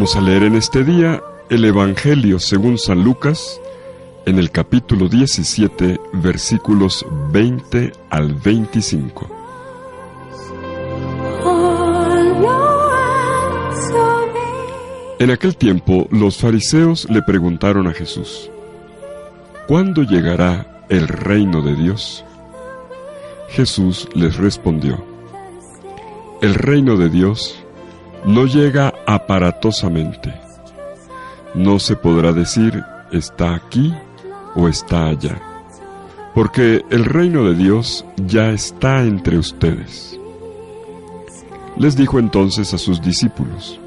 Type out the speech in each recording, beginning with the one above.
Vamos a leer en este día el Evangelio según San Lucas, en el capítulo 17, versículos 20 al 25. En aquel tiempo, los fariseos le preguntaron a Jesús: ¿cuándo llegará el reino de Dios? Jesús les respondió: el reino de Dios no llega aparatosamente. No se podrá decir está aquí o está allá, porque el reino de Dios ya está entre ustedes. Les dijo entonces a sus discípulos: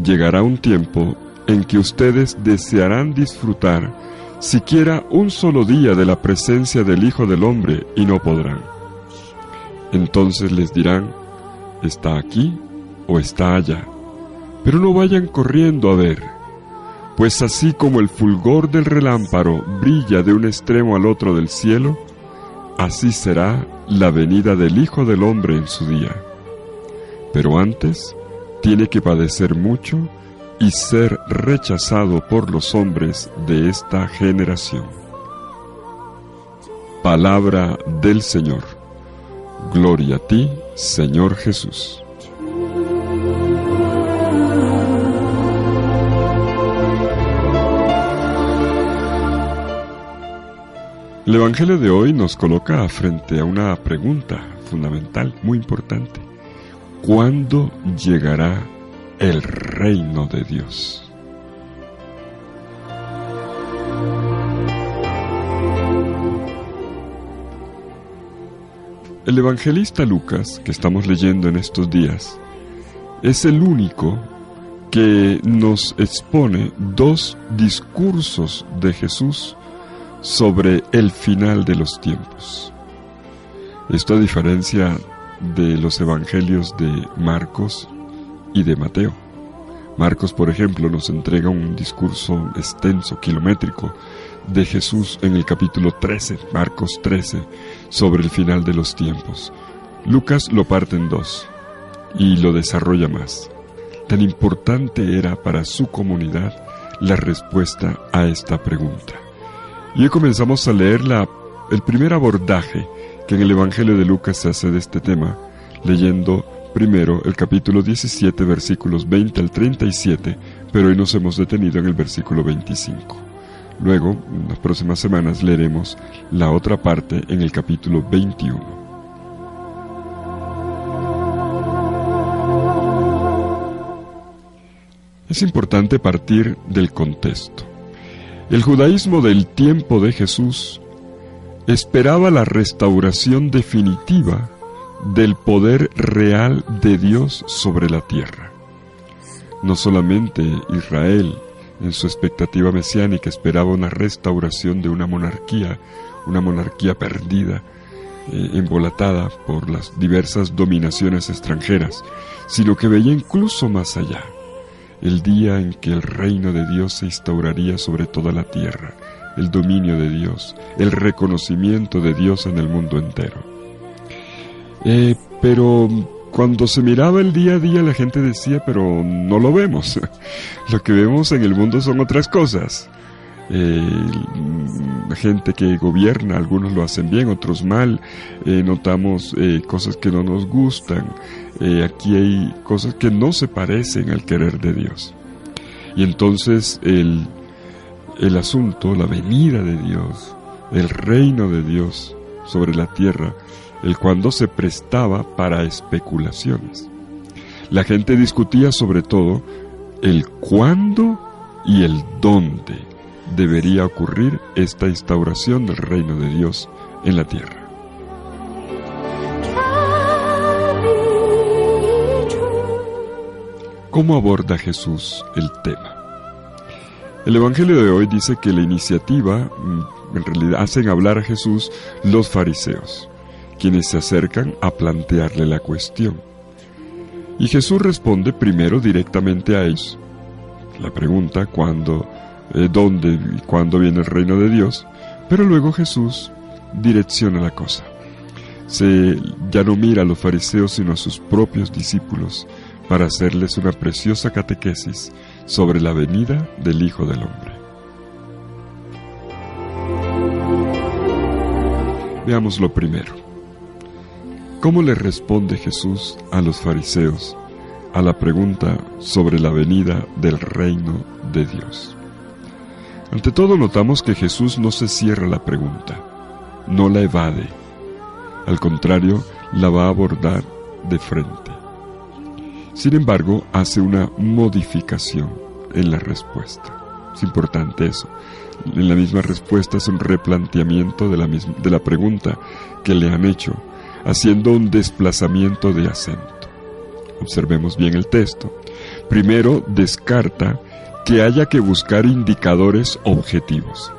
llegará un tiempo en que ustedes desearán disfrutar siquiera un solo día de la presencia del Hijo del Hombre y no podrán. Entonces les dirán: está aquí o está allá, pero no vayan corriendo a ver, pues así como el fulgor del relámpago brilla de un extremo al otro del cielo, así será la venida del Hijo del Hombre en su día. Pero antes tiene que padecer mucho y ser rechazado por los hombres de esta generación. Palabra del Señor. Gloria a ti, Señor Jesús. El Evangelio de hoy nos coloca frente a una pregunta fundamental, muy importante. ¿Cuándo llegará el reino de Dios? El evangelista Lucas, que estamos leyendo en estos días, es el único que nos expone dos discursos de Jesús sobre el final de los tiempos. Esto a diferencia de los evangelios de Marcos y de Mateo. Marcos, por ejemplo, nos entrega un discurso extenso, kilométrico, de Jesús en el capítulo 13, Marcos 13, sobre el final de los tiempos. Lucas lo parte en dos y lo desarrolla más. Tan importante era para su comunidad la respuesta a esta pregunta. Y hoy comenzamos a leer el primer abordaje que en el Evangelio de Lucas se hace de este tema, leyendo primero el capítulo 17, versículos 20 al 37, pero hoy nos hemos detenido en el versículo 25. Luego, en las próximas semanas, leeremos la otra parte en el capítulo 21. Es importante partir del contexto. El judaísmo del tiempo de Jesús esperaba la restauración definitiva del poder real de Dios sobre la tierra. No solamente Israel, en su expectativa mesiánica, esperaba una restauración de una monarquía perdida, embolatada por las diversas dominaciones extranjeras, sino que veía incluso más allá, el día en que el reino de Dios se instauraría sobre toda la tierra, el dominio de Dios, el reconocimiento de Dios en el mundo entero. Pero cuando se miraba el día a día, la gente decía: pero no lo vemos. Lo que vemos en el mundo son otras cosas. La gente que gobierna, algunos lo hacen bien, otros mal. Notamos cosas que no nos gustan. Aquí hay cosas que no se parecen al querer de Dios. Y entonces el asunto, la venida de Dios, el reino de Dios sobre la tierra, el cuándo se prestaba para especulaciones. La gente discutía sobre todo el cuándo y el dónde debería ocurrir esta instauración del reino de Dios en la tierra. ¿Cómo aborda Jesús el tema? El Evangelio de hoy dice que la iniciativa, en realidad, hacen hablar a Jesús los fariseos, quienes se acercan a plantearle la cuestión. Y Jesús responde primero directamente a ellos. La pregunta, ¿cuándo, dónde y cuándo viene el reino de Dios? Pero luego Jesús direcciona la cosa. Ya no mira a los fariseos, sino a sus propios discípulos, para hacerles una preciosa catequesis sobre la venida del Hijo del Hombre. Veamos lo primero. ¿Cómo le responde Jesús a los fariseos a la pregunta sobre la venida del reino de Dios? Ante todo, notamos que Jesús no se cierra la pregunta, no la evade. Al contrario, la va a abordar de frente. Sin embargo, hace una modificación en la respuesta. Es importante eso. En la misma respuesta es un replanteamiento de la pregunta que le han hecho, haciendo un desplazamiento de acento. Observemos bien el texto. Primero, descarta que haya que buscar indicadores objetivos.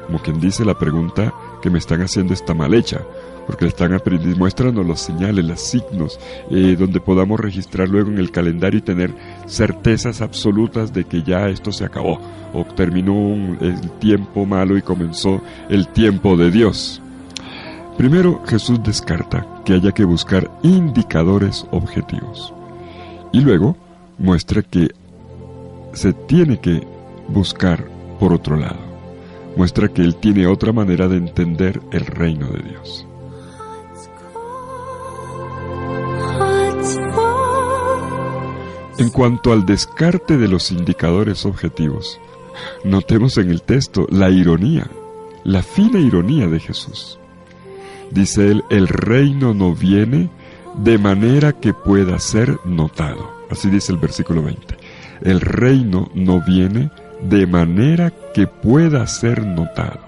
Como quien dice, la pregunta que me están haciendo está mal hecha, porque le están mostrando los señales, los signos, donde podamos registrar luego en el calendario y tener certezas absolutas de que ya esto se acabó, o terminó el tiempo malo y comenzó el tiempo de Dios. Primero, Jesús descarta que haya que buscar indicadores objetivos, y luego muestra que se tiene que buscar por otro lado. Muestra que Él tiene otra manera de entender el reino de Dios. En cuanto al descarte de los indicadores objetivos, notemos en el texto la ironía, la fina ironía de Jesús. Dice él, el reino no viene de manera que pueda ser notado. Así dice el versículo 20. El reino no viene de manera que pueda ser notado.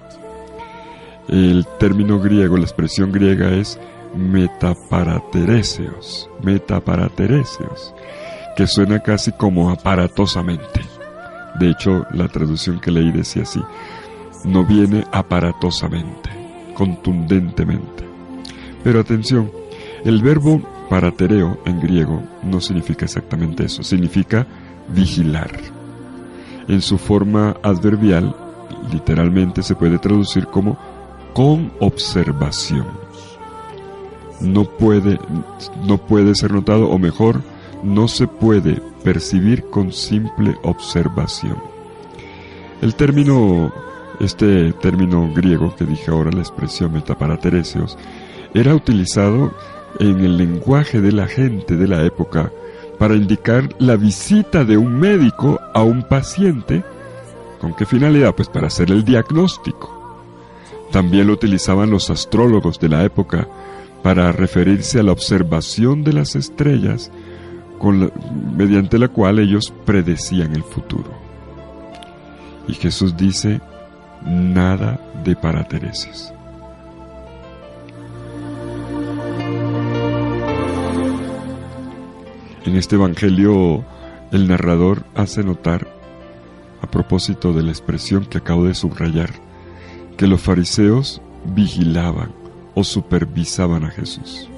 El término griego, la expresión griega es metaparatereseos, que suena casi como aparatosamente. De hecho, la traducción que leí decía así, no viene aparatosamente, contundentemente. Pero atención, el verbo paratereo en griego no significa exactamente eso, significa vigilar. En su forma adverbial, literalmente se puede traducir como con observación. No puede ser notado, o mejor, no se puede percibir con simple observación. Este término griego que dije ahora, la expresión metaparatereseos, era utilizado en el lenguaje de la gente de la época para indicar la visita de un médico a un paciente. ¿Con qué finalidad? Pues para hacer el diagnóstico. También lo utilizaban los astrólogos de la época para referirse a la observación de las estrellas mediante la cual ellos predecían el futuro. Y Jesús dice, nada de paratereses. En este evangelio, el narrador hace notar, a propósito de la expresión que acabo de subrayar, que los fariseos vigilaban o supervisaban a Jesús.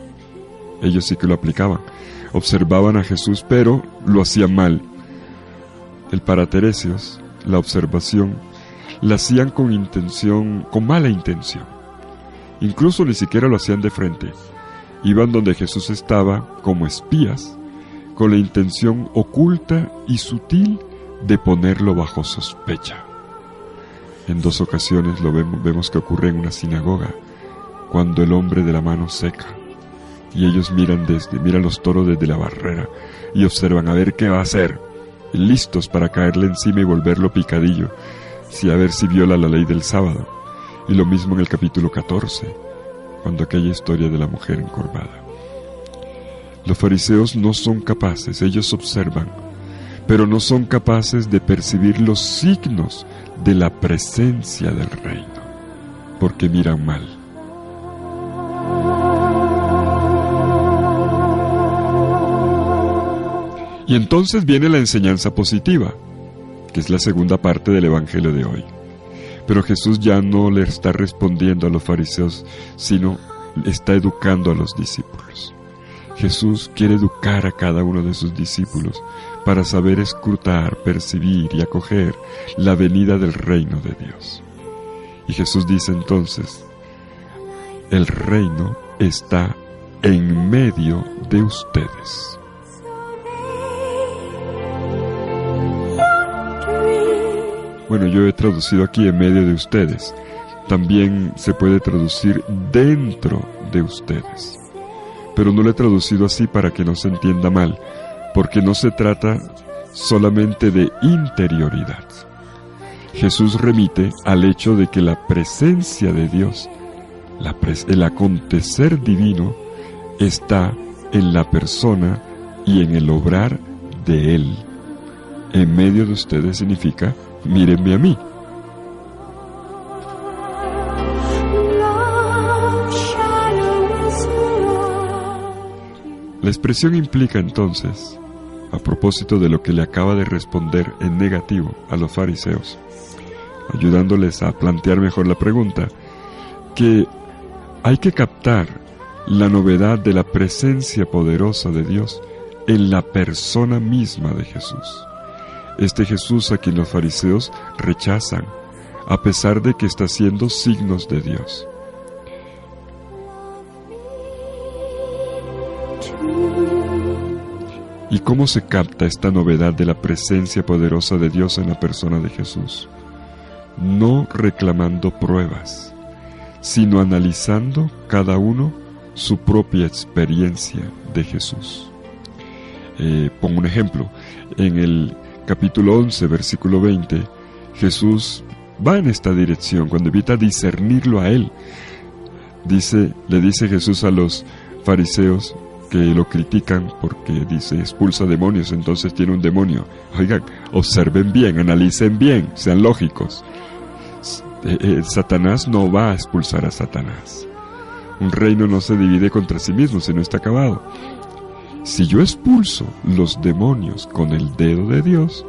Ellos sí que lo aplicaban. Observaban a Jesús, pero lo hacían mal. El parateresios, la observación, la hacían con mala intención. Incluso ni siquiera lo hacían de frente. Iban donde Jesús estaba como espías, con la intención oculta y sutil de ponerlo bajo sospecha. En 2 ocasiones vemos que ocurre en una sinagoga, cuando el hombre de la mano seca, y ellos miran los toros desde la barrera y observan a ver qué va a hacer, listos para caerle encima y volverlo picadillo, a ver si viola la ley del sábado. Y lo mismo en el capítulo 14, cuando aquella historia de la mujer encorvada. Los fariseos no son capaces, ellos observan, pero no son capaces de percibir los signos de la presencia del reino, porque miran mal. Y entonces viene la enseñanza positiva, que es la segunda parte del evangelio de hoy. Pero Jesús ya no le está respondiendo a los fariseos, sino está educando a los discípulos. Jesús quiere educar a cada uno de sus discípulos para saber escrutar, percibir y acoger la venida del reino de Dios. Y Jesús dice entonces, el reino está en medio de ustedes. Bueno, yo he traducido aquí en medio de ustedes. También se puede traducir dentro de ustedes. Pero no lo he traducido así para que no se entienda mal, porque no se trata solamente de interioridad. Jesús remite al hecho de que la presencia de Dios, el acontecer divino, está en la persona y en el obrar de Él. En medio de ustedes significa, mírenme a mí. La expresión implica entonces, a propósito de lo que le acaba de responder en negativo a los fariseos, ayudándoles a plantear mejor la pregunta, que hay que captar la novedad de la presencia poderosa de Dios en la persona misma de Jesús. Este Jesús a quien los fariseos rechazan, a pesar de que está haciendo signos de Dios. ¿Y cómo se capta esta novedad de la presencia poderosa de Dios en la persona de Jesús? No reclamando pruebas, sino analizando cada uno su propia experiencia de Jesús. Pongo un ejemplo. En el capítulo 11, versículo 20, Jesús va en esta dirección cuando evita discernirlo a Él. Le dice Jesús a los fariseos que lo critican porque dice expulsa demonios, entonces tiene un demonio. Oigan, observen bien, analicen bien, sean lógicos. Satanás no va a expulsar a Satanás. Un reino no se divide contra sí mismo, sino está acabado. Si yo expulso los demonios con el dedo de Dios,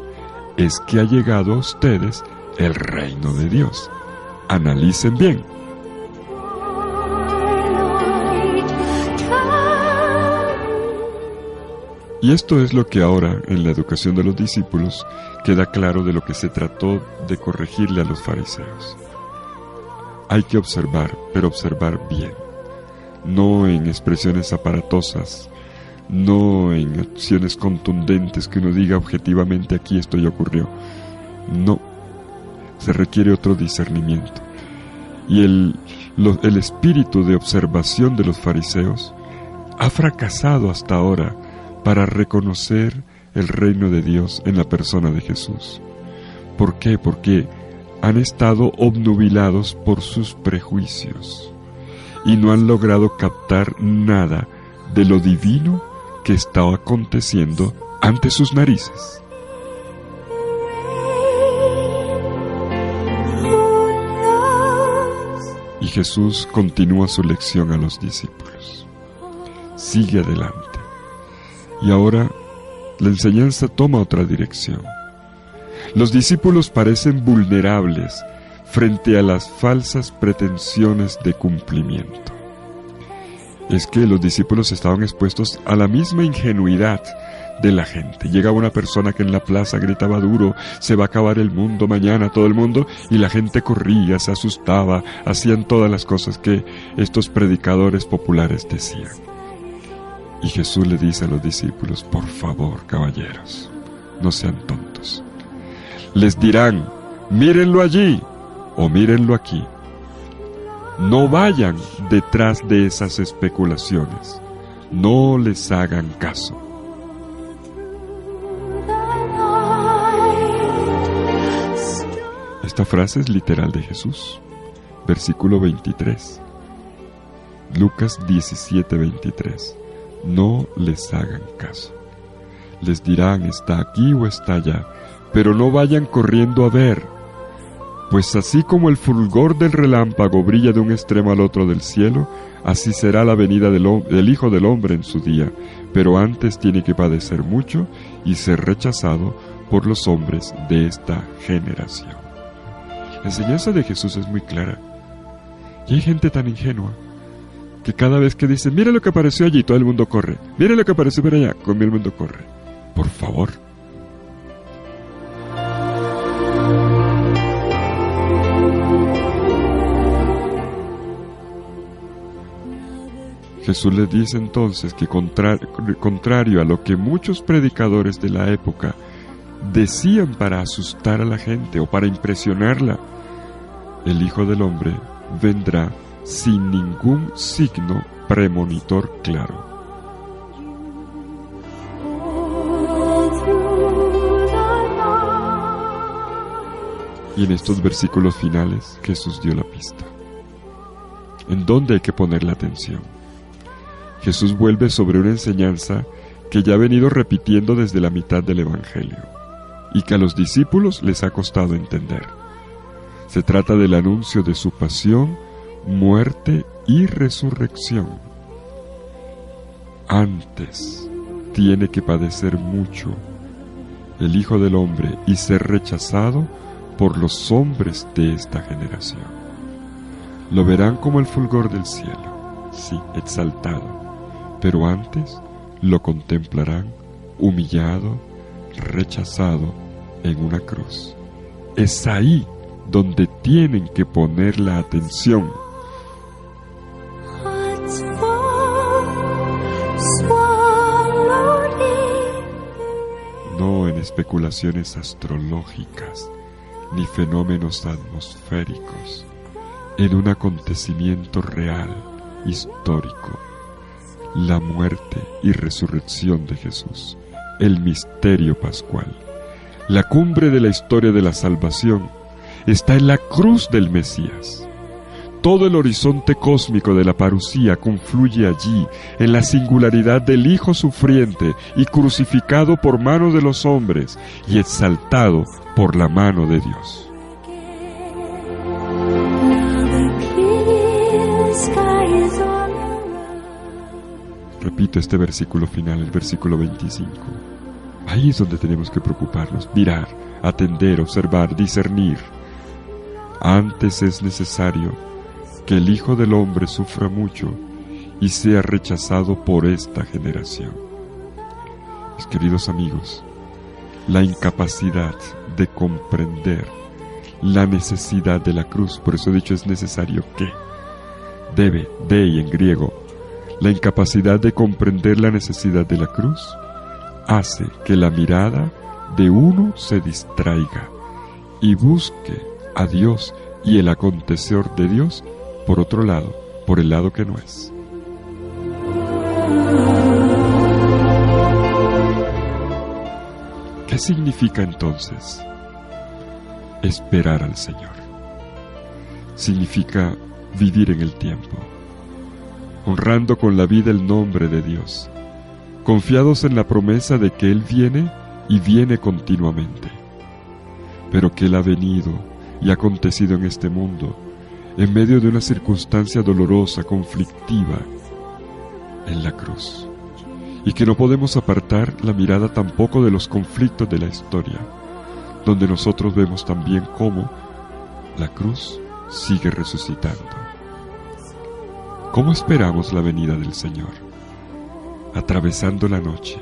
es que ha llegado a ustedes el reino de Dios. Analicen bien. Y esto es lo que ahora, en la educación de los discípulos, queda claro de lo que se trató de corregirle a los fariseos. Hay que observar, pero observar bien. No en expresiones aparatosas, no en acciones contundentes que uno diga objetivamente aquí esto ya ocurrió. No, se requiere otro discernimiento. Y el espíritu de observación de los fariseos ha fracasado hasta ahora para reconocer el reino de Dios en la persona de Jesús. ¿Por qué? Porque han estado obnubilados por sus prejuicios y no han logrado captar nada de lo divino que está aconteciendo ante sus narices. Y Jesús continúa su lección a los discípulos. Sigue adelante. Y ahora la enseñanza toma otra dirección. Los discípulos parecen vulnerables frente a las falsas pretensiones de cumplimiento. Es que los discípulos estaban expuestos a la misma ingenuidad de la gente. Llegaba una persona que en la plaza gritaba duro, se va a acabar el mundo mañana, todo el mundo, y la gente corría, se asustaba, hacían todas las cosas que estos predicadores populares decían. Y Jesús le dice a los discípulos, por favor, caballeros, no sean tontos. Les dirán, mírenlo allí o mírenlo aquí. No vayan detrás de esas especulaciones. No les hagan caso. Esta frase es literal de Jesús. Versículo 23. Lucas 17:23. No les hagan caso. Les dirán, está aquí o está allá, pero no vayan corriendo a ver, pues así como el fulgor del relámpago brilla de un extremo al otro del cielo, así será la venida del Hijo del Hombre en su día, pero antes tiene que padecer mucho y ser rechazado por los hombres de esta generación. La enseñanza de Jesús es muy clara, y hay gente tan ingenua que cada vez que dice, mira lo que apareció allí, todo el mundo corre. Mira lo que apareció por allá, todo el mundo corre. Por favor. Jesús les dice entonces que contrario a lo que muchos predicadores de la época decían para asustar a la gente o para impresionarla: el Hijo del Hombre vendrá sin ningún signo premonitor claro. Y en estos versículos finales Jesús dio la pista. ¿En dónde hay que poner la atención? Jesús vuelve sobre una enseñanza que ya ha venido repitiendo desde la mitad del Evangelio y que a los discípulos les ha costado entender. Se trata del anuncio de su pasión, muerte y resurrección. Antes tiene que padecer mucho el Hijo del Hombre y ser rechazado por los hombres de esta generación. Lo verán como el fulgor del cielo, sí, exaltado, pero antes lo contemplarán humillado, rechazado en una cruz. Es ahí donde tienen que poner la atención. No en especulaciones astrológicas ni fenómenos atmosféricos, en un acontecimiento real, histórico, la muerte y resurrección de Jesús, el misterio pascual. La cumbre de la historia de la salvación está en la cruz del Mesías. Todo el horizonte cósmico de la parusía confluye allí, en la singularidad del Hijo sufriente y crucificado por mano de los hombres y exaltado por la mano de Dios. Repito este versículo final, el versículo 25. Ahí es donde tenemos que preocuparnos, mirar, atender, observar, discernir. Antes es necesario que el Hijo del Hombre sufra mucho y sea rechazado por esta generación. Mis queridos amigos, la incapacidad de comprender la necesidad de la cruz, por eso he dicho es necesario que, debe, y en griego, la incapacidad de comprender la necesidad de la cruz hace que la mirada de uno se distraiga y busque a Dios y el acontecer de Dios por otro lado, por el lado que no es. ¿Qué significa entonces esperar al Señor? Significa vivir en el tiempo, honrando con la vida el nombre de Dios, confiados en la promesa de que Él viene y viene continuamente, pero que Él ha venido y ha acontecido en este mundo en medio de una circunstancia dolorosa, conflictiva, en la cruz, y que no podemos apartar la mirada tampoco de los conflictos de la historia, donde nosotros vemos también cómo la cruz sigue resucitando. ¿Cómo esperamos la venida del Señor? Atravesando la noche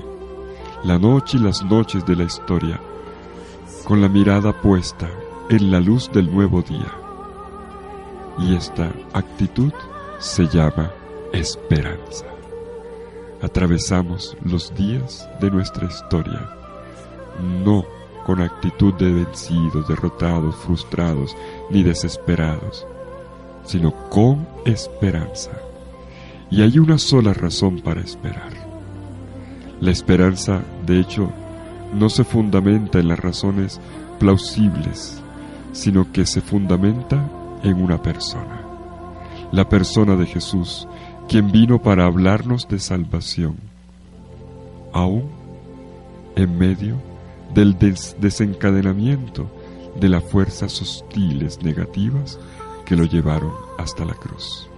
y las noches de la historia, con la mirada puesta en la luz del nuevo día. Y esta actitud se llama esperanza. Atravesamos los días de nuestra historia, no con actitud de vencidos, derrotados, frustrados, ni desesperados, sino con esperanza. Y hay una sola razón para esperar. La esperanza, de hecho, no se fundamenta en las razones plausibles, sino que se fundamenta en una persona, la persona de Jesús, quien vino para hablarnos de salvación, aún en medio del desencadenamiento de las fuerzas hostiles negativas que lo llevaron hasta la cruz.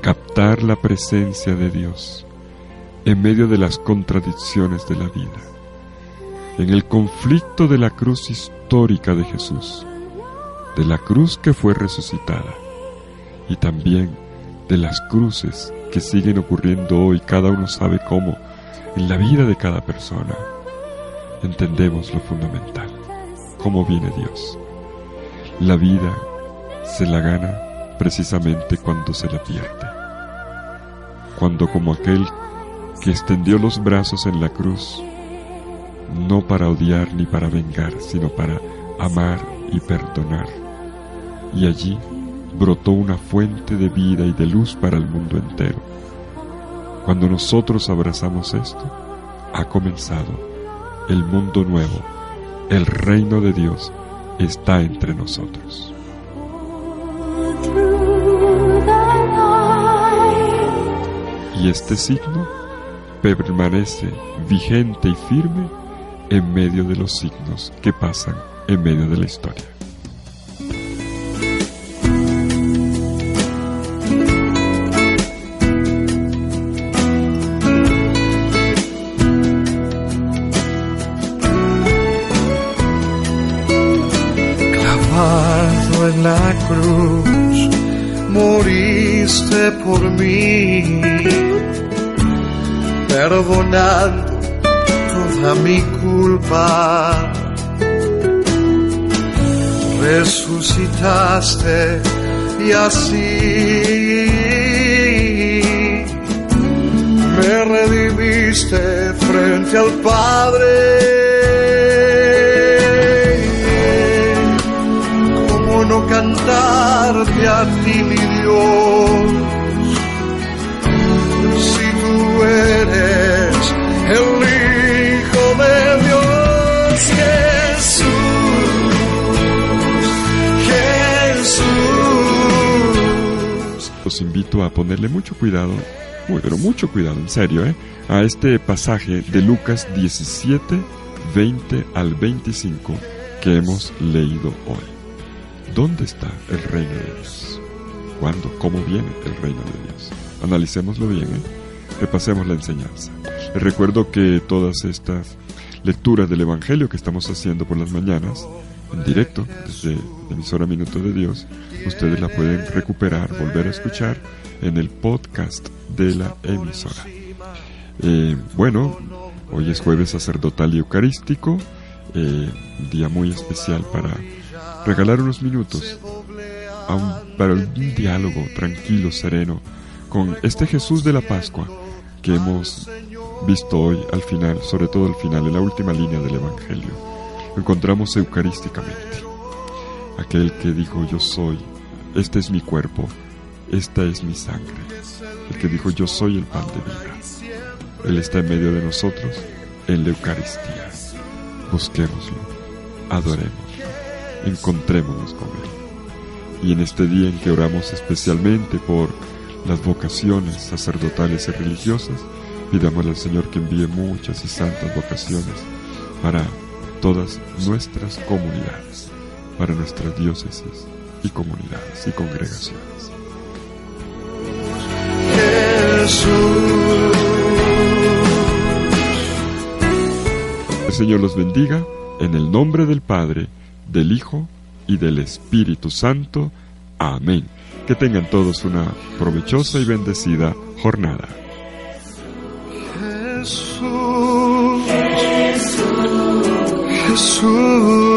Captar la presencia de Dios en medio de las contradicciones de la vida, en el conflicto de la cruz histórica de Jesús, de la cruz que fue resucitada, y también de las cruces que siguen ocurriendo hoy, cada uno sabe cómo, en la vida de cada persona. Entendemos lo fundamental, cómo viene Dios. La vida se la gana precisamente cuando se la pierde, cuando como aquel que extendió los brazos en la cruz, no para odiar ni para vengar, sino para amar y perdonar. Y allí brotó una fuente de vida y de luz para el mundo entero. Cuando nosotros abrazamos esto, ha comenzado el mundo nuevo. El reino de Dios está entre nosotros. Y este signo permanece vigente y firme en medio de los signos que pasan en medio de la historia. Clavado en la cruz, moriste por mí, perdonando toda mi culpa. Resucitaste y así me redimiste frente al Padre. ¿Cómo no cantarte a ti, mi Dios, si tú eres el Hijo de Dios? Jesús. Los invito a ponerle mucho cuidado, pero mucho cuidado, en serio, a este pasaje de Lucas 17, 20 al 25 que hemos leído hoy. ¿Dónde está el reino de Dios? ¿Cuándo? ¿Cómo viene el reino de Dios? Analicémoslo bien, repasemos la enseñanza. Les recuerdo que todas estas lecturas del Evangelio que estamos haciendo por las mañanas, en directo, desde la emisora Minuto de Dios, ustedes la pueden recuperar, volver a escuchar en el podcast de la emisora. Bueno, hoy es jueves sacerdotal y eucarístico, un día muy especial para regalar unos minutos para un diálogo tranquilo, sereno, con este Jesús de la Pascua que hemos visto hoy al final, sobre todo al final, en la última línea del Evangelio. Lo encontramos eucarísticamente. Aquel que dijo: yo soy, este es mi cuerpo, esta es mi sangre. El que dijo: yo soy el pan de vida. Él está en medio de nosotros en la Eucaristía. Busquémoslo, adorémoslo, encontrémonos con Él. Y en este día en que oramos especialmente por las vocaciones sacerdotales y religiosas, pidámosle al Señor que envíe muchas y santas vocaciones para todas nuestras comunidades, para nuestras diócesis y comunidades y congregaciones. Jesús. El Señor los bendiga, en el nombre del Padre, del Hijo y del Espíritu Santo. Amén. Que tengan todos una provechosa y bendecida jornada. Jesús. Jesús.